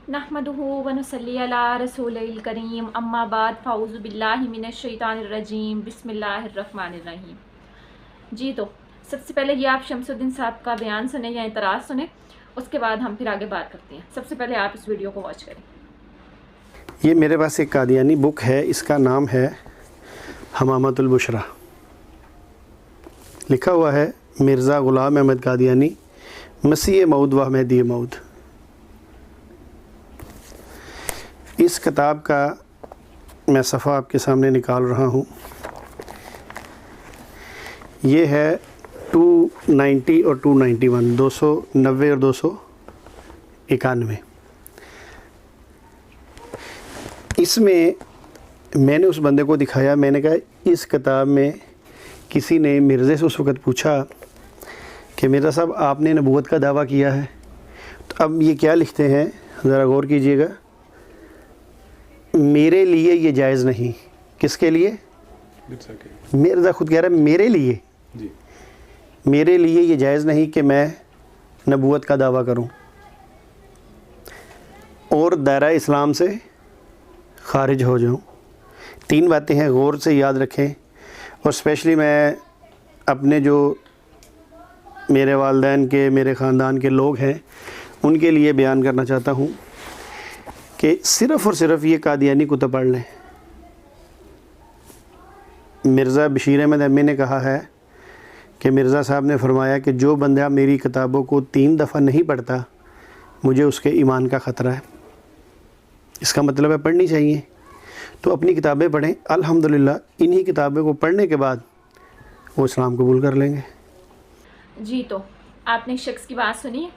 नहमदुहु व नुसल्ली अला रसूलिल करीम अम्मा बाद फ़ाउज़ु बिल्लाहि मिनश शैतानिर रजीम बिस्मिल्लाहिर रहमानिर रहीम। जी तो सबसे पहले ये आप शमसुद्दीन साहब का बयान सुने या इतराज़ सुने, उसके बाद हम फिर आगे बात करते हैं। सबसे पहले आप इस वीडियो को वॉच करें। ये मेरे पास एक कादियानी बुक है, इसका नाम है हमामतुल बुशरा। लिखा हुआ है मिर्ज़ा ग़ुलाम अहमद कादियानी, मसीह मऊद व महदी मऊद। इस किताब का मैं सफ़ा आपके सामने निकाल रहा हूँ। ये है 290 और 291, 290 और 291। इसमें मैंने उस बंदे को दिखाया, मैंने कहा इस किताब में किसी ने मिर्ज़े से उस वक़्त पूछा कि मिर्ज़ा साहब आपने नबूवत का दावा किया है, तो अब ये क्या लिखते हैं, ज़रा गौर कीजिएगा। मेरे लिए ये जायज़ नहीं। किसके लिए? मिर्ज़ा खुद कह रहा है मेरे लिए जी। मेरे लिए ये जायज़ नहीं कि मैं नबूवत का दावा करूं और दायरा इस्लाम से ख़ारिज हो जाऊं। तीन बातें हैं, गौर से याद रखें। और स्पेशली मैं अपने जो मेरे वालिदैन के, मेरे ख़ानदान के लोग हैं, उनके लिए बयान करना चाहता हूं कि सिर्फ़ और सिर्फ ये कादियानी कुतुब पढ़ लें। मिर्ज़ा बशीर अहमद अम्मी ने कहा है कि मिर्ज़ा साहब ने फरमाया कि जो बंदा मेरी किताबों को 3 दफ़ा नहीं पढ़ता, मुझे उसके ईमान का ख़तरा है। इसका मतलब है पढ़नी चाहिए। तो अपनी किताबें पढ़ें। अल्हम्दुलिल्लाह इन्हीं किताबों को पढ़ने के बाद वो इस्लाम कबूल कर लेंगे। जी तो आपने शख्स की बात सुनी।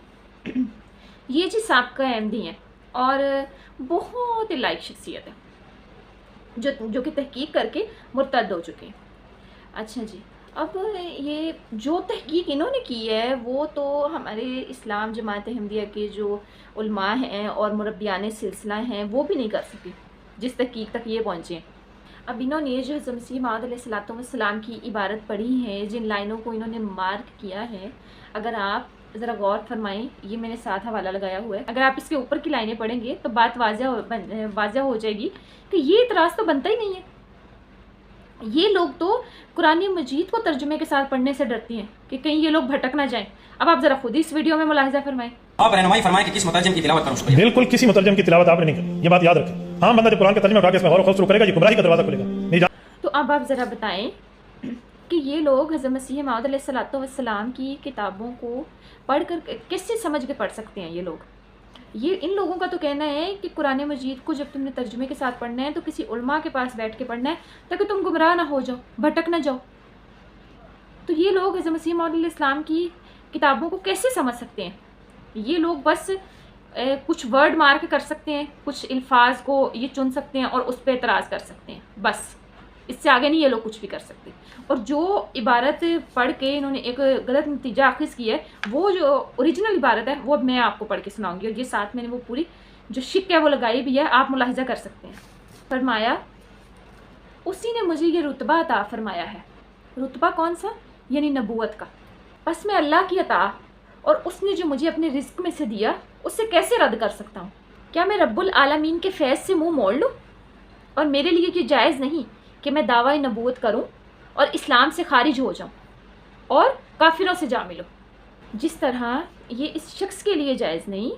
ये जी साबिक़ा अहमदी हैं और बहुत ही लाइक शख्सियत है जो कि तहकीक करके मुर्तद हो चुके हैं। अच्छा जी, अब ये जो तहकीक इन्होंने की है वो तो हमारे इस्लाम जमात अहमदिया के जो उलमा हैं और मुरब्बियान सिलसिला हैं वो भी नहीं कर सके जिस तहकीक तक ये पहुँचे हैं। अब इन्होंने जो हज़रत मसीह मौऊद अलैहिस्सलाम की इबारत पढ़ी है, जिन लाइनों को इन्होंने मार्क किया है, अगर आप ज़रा गौर फरमाएं, ये मैंने साथ हवाला लगाया हुआ है। अगर आप इसके ऊपर की लाइनें पढ़ेंगे तो बात वाज़ह हो जाएगी कि ये इतराज़ तो बनता ही नहीं है। ये लोग तो कुरान मजीद को तर्जुमे के साथ पढ़ने से डरती हैं कि कहीं ये लोग भटक ना जाएं। अब आप ज़रा खुद इस वीडियो में मुलाहिज़ा फरमाएं। आप रहनुमाई फरमाएं कि किस मुतरजम की तिलावत करूं उसको। बिल्कुल किसी मुतरजम की तिलावत आपने नहीं करनी, ये बात याद रखें। आम बंदा जब कुरान का तर्जुमा उठा के इसमें गौर व शुरू करेगा, ये गुमराही का दरवाज़ा खुलेगा। नहीं तो अब आप ज़रा बताएं कि ये लोग हज़रत मसीह मौऊद अलैहिस्सलाम की किताबों को पढ़कर कैसे समझ के पढ़ सकते हैं? ये लोग, ये इन लोगों का तो कहना है कि कुरान मजीद को जब तुमने तर्जुमे के साथ पढ़ना है तो किसी उलमा के पास बैठ के पढ़ना है ताकि तुम गुमराह ना हो जाओ, भटक ना जाओ। तो ये लोग हज़रत मसीह मौऊद अलैहिस्सलाम की किताबों को कैसे समझ सकते हैं? ये लोग बस कुछ वर्ड मार्क कर सकते हैं, कुछ अल्फाज को ये चुन सकते हैं और उस पर एतराज़ कर सकते हैं, बस इससे आगे नहीं ये लोग कुछ भी कर सकते। और जो इबारत पढ़ के इन्होंने एक गलत नतीजा अख़ज़ किया है, वो जो ओरिजिनल इबारत है वो मैं आपको पढ़ के सुनाऊंगी। और ये साथ मैंने वो पूरी जो शिक है वो लगाई भी है, आप मुलाहिज़ा कर सकते हैं। फरमाया, उसी ने मुझे ये रुतबा अता फरमाया है। रुतबा कौन सा? यानी नबूवत का। बस मैं अल्लाह की अता और उसने जो मुझे अपने रिज़्क़ में से दिया उससे कैसे रद्द कर सकता हूँ? क्या मैं रब्बुल आलमीन के फैज़ से मुँह मोड़ लूँ? और मेरे लिए ये जायज़ नहीं कि मैं दावा नबूवत करूं और इस्लाम से खारिज हो जाऊं और काफिरों से जा मिलूं। जिस तरह ये इस शख्स के लिए जायज़ नहीं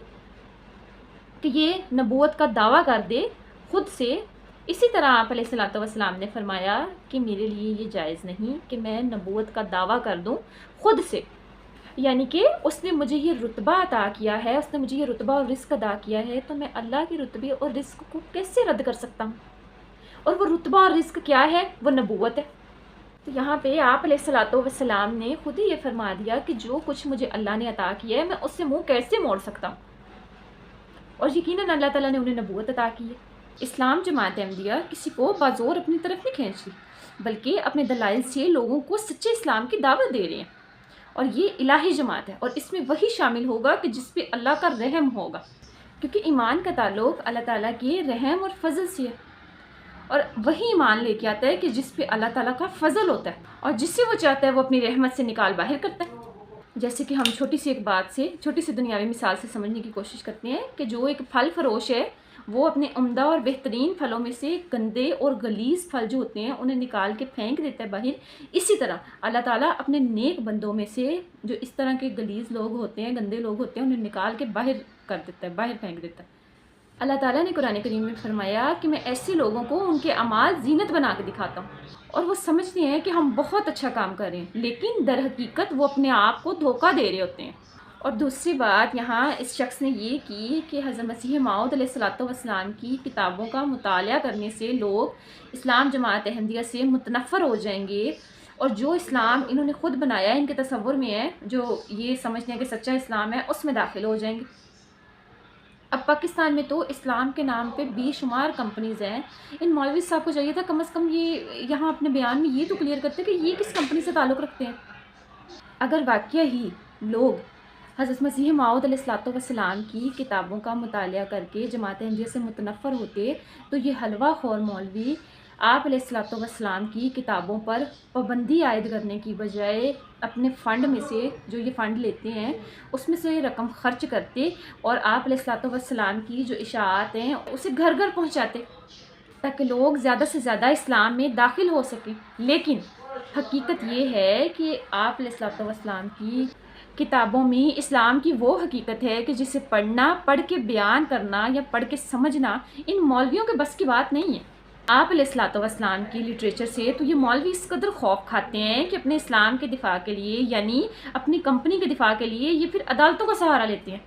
कि ये नबूवत का दावा कर दे खुद से, इसी तरह आप अलैहिस्सलाम ने फरमाया कि मेरे लिए ये जायज़ नहीं कि मैं नबूवत का दावा कर दूं खुद से। यानी कि उसने मुझे ये रुतबा अता किया है, उसने मुझे ये रुतबा और रिज़्क़ अदा किया है, तो मैं अल्लाह के रुतबे और रिज़्क़ को कैसे रद्द कर सकता हूँ? और वो रुतबा और रिज़्क़ क्या है? वो नबूवत है। तो यहाँ पे आप अलैहिस्सलाम ने खुद ही ये फरमा दिया कि जो कुछ मुझे अल्लाह ने अता किया है मैं उससे मुँह कैसे मोड़ सकता हूँ। और यकीनन अल्लाह ताला ने उन्हें नबूवत अता की है। इस्लाम जमात अहमदिया किसी को बाज़ोर अपनी तरफ नहीं खींचती, बल्कि अपने दलाइल से लोगों को सच्चे इस्लाम की दावत दे रहे हैं। और ये इलाही जमात है और इसमें वही शामिल होगा कि जिस पे अल्लाह का रहम होगा, क्योंकि ईमान का ताल्लुक़ अल्लाह ताला के रहम और फजल से है। और वही ईमान लेके आता है कि जिस पे अल्लाह ताला का फजल होता है और जिससे वो चाहता है वो अपनी रहमत से निकाल बाहर करता है। جیسے کہ ہم چھوٹی سی ایک بات سے، چھوٹی سی دنیاوی مثال سے سمجھنے کی کوشش کرتے ہیں کہ جو ایک پھل فروش ہے وہ اپنے عمدہ اور بہترین پھلوں میں سے گندے اور غلیظ پھل جو ہوتے ہیں انہیں نکال کے پھینک دیتا ہے باہر، اسی طرح اللہ تعالیٰ اپنے نیک بندوں میں سے جو اس طرح کے غلیظ لوگ ہوتے ہیں، گندے لوگ ہوتے ہیں، انہیں نکال کے باہر کر دیتا ہے، باہر پھینک دیتا ہے۔ اللہ تعالیٰ نے قرآن کریم میں فرمایا کہ میں ایسے لوگوں کو ان کے اعمال زینت بنا کے دکھاتا ہوں، اور وہ سمجھتے ہیں کہ ہم بہت اچھا کام کر رہے ہیں، لیکن در حقیقت وہ اپنے آپ کو دھوکہ دے رہے ہوتے ہیں۔ اور دوسری بات یہاں اس شخص نے یہ کی کہ حضرت مسیح موعود علیہ الصلوۃ والسلام کی کتابوں کا مطالعہ کرنے سے لوگ اسلام جماعت احمدیہ سے متنفر ہو جائیں گے، اور جو اسلام انہوں نے خود بنایا ہے، ان کے تصور میں ہے، جو یہ سمجھتے ہیں کہ سچا اسلام ہے، اس میں داخل ہو جائیں گے۔ اب پاکستان میں تو اسلام کے نام پہ بے شمار کمپنیز ہیں، ان مولوی صاحب کو چاہیے تھا کم از کم یہ یہاں اپنے بیان میں یہ تو کلیئر کرتے کہ یہ کس کمپنی سے تعلق رکھتے ہیں۔ اگر واقعہ ہی لوگ حضرت مسیح موعود علیہ الصلوۃ والسلام کی کتابوں کا مطالعہ کر کے جماعت احمدیہ سے متنفر ہوتے تو یہ حلوہ خور مولوی آپ علیہ الصلوۃ والسلام کی کتابوں پر پابندی عائد کرنے کی بجائے اپنے فنڈ میں سے، جو یہ فنڈ لیتے ہیں، اس میں سے رقم خرچ کرتے اور آپ علیہ الصلوۃ والسلام کی جو اشاعت ہیں اسے گھر گھر پہنچاتے تاکہ لوگ زیادہ سے زیادہ اسلام میں داخل ہو سکیں۔ لیکن حقیقت یہ ہے کہ آپ علیہ الصلوۃ والسلام کی کتابوں میں اسلام کی وہ حقیقت ہے کہ جسے پڑھنا، پڑھ کے بیان کرنا یا پڑھ کے سمجھنا ان مولویوں کے بس کی بات نہیں ہے۔ آپ علیہ الصلوۃ والسلام کی لٹریچر سے تو یہ مولوی اس قدر خوف کھاتے ہیں کہ اپنے اسلام کے دفاع کے لیے، یعنی اپنی کمپنی کے دفاع کے لیے، یہ پھر عدالتوں کا سہارا لیتے ہیں۔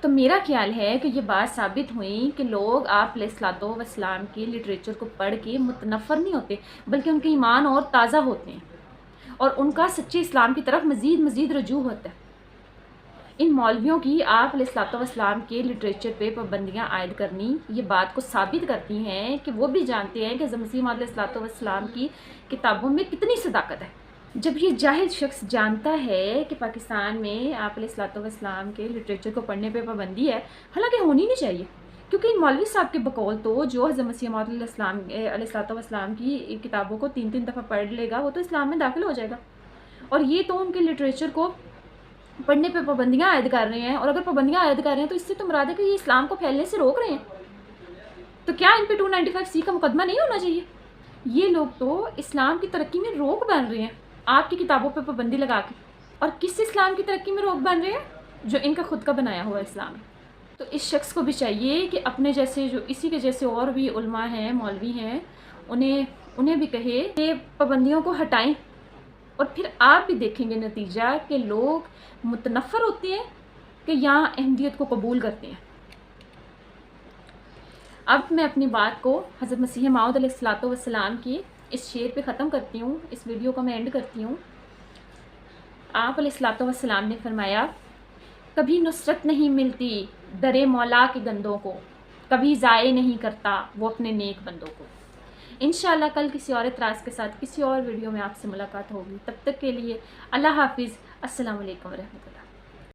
تو میرا خیال ہے کہ یہ بات ثابت ہوئی کہ لوگ آپ علیہ الصلوۃ والسلام کی لٹریچر کو پڑھ کے متنفر نہیں ہوتے، بلکہ ان کے ایمان اور تازہ ہوتے ہیں اور ان کا سچے اسلام کی طرف مزید رجوع ہوتا ہے۔ ان مولویوں کی آپ علیہ الصلوۃ والسلام کے لٹریچر پہ پابندیاں عائد کرنی یہ بات کو ثابت کرتی ہیں کہ وہ بھی جانتے ہیں کہ حضرت مسیح موعود علیہ الصلوۃ والسلام کی کتابوں میں کتنی صداقت ہے۔ جب یہ جاہل شخص جانتا ہے کہ پاکستان میں آپ علیہ الصلوۃ والسلام کے لٹریچر کو پڑھنے پہ پابندی ہے، حالانکہ ہونی نہیں چاہیے، کیونکہ ان مولوی صاحب کے بقول تو جو حضرت مسیح موعود علیہ الصلوۃ والسلام کی کتابوں کو 3 دفعہ پڑھ لے گا وہ تو اسلام میں داخل ہو جائے گا، اور یہ تو ان کے لٹریچر کو پڑھنے پہ پابندیاں عائد کر رہے ہیں، اور اگر پابندیاں عائد کر رہے ہیں تو اس سے تو مراد ہے کہ یہ اسلام کو پھیلنے سے روک رہے ہیں۔ تو کیا ان پہ 295C کا مقدمہ نہیں ہونا چاہیے؟ یہ لوگ تو اسلام کی ترقی میں روک بن رہے ہیں آپ کی کتابوں پہ پابندی لگا کے، اور کس اسلام کی ترقی میں روک بن رہے ہیں؟ جو ان کا خود کا بنایا ہوا اسلام ہے۔ تو اس شخص کو بھی چاہیے کہ اپنے جیسے جو اسی کے جیسے اور بھی علماء ہیں، مولوی ہیں، انہیں بھی کہے کہ پابندیوں کو ہٹائیں، اور پھر آپ بھی دیکھیں گے نتیجہ کہ لوگ متنفر ہوتے ہیں کہ یہاں احمدیت کو قبول کرتے ہیں۔ اب میں اپنی بات کو حضرت مسیح موعود علیہ الصلوۃ والسلام کی اس شعر پہ ختم کرتی ہوں، اس ویڈیو کو میں اینڈ کرتی ہوں۔ آپ علیہ الصلوۃ والسلام نے فرمایا، کبھی نصرت نہیں ملتی در مولا کے گندوں کو، کبھی ضائع نہیں کرتا وہ اپنے نیک بندوں کو۔ انشاءاللہ کل کسی اور اعتراض کے ساتھ کسی اور ویڈیو میں آپ سے ملاقات ہوگی، تب تک کے لیے اللہ حافظ، السلام علیکم ورحمۃ اللہ۔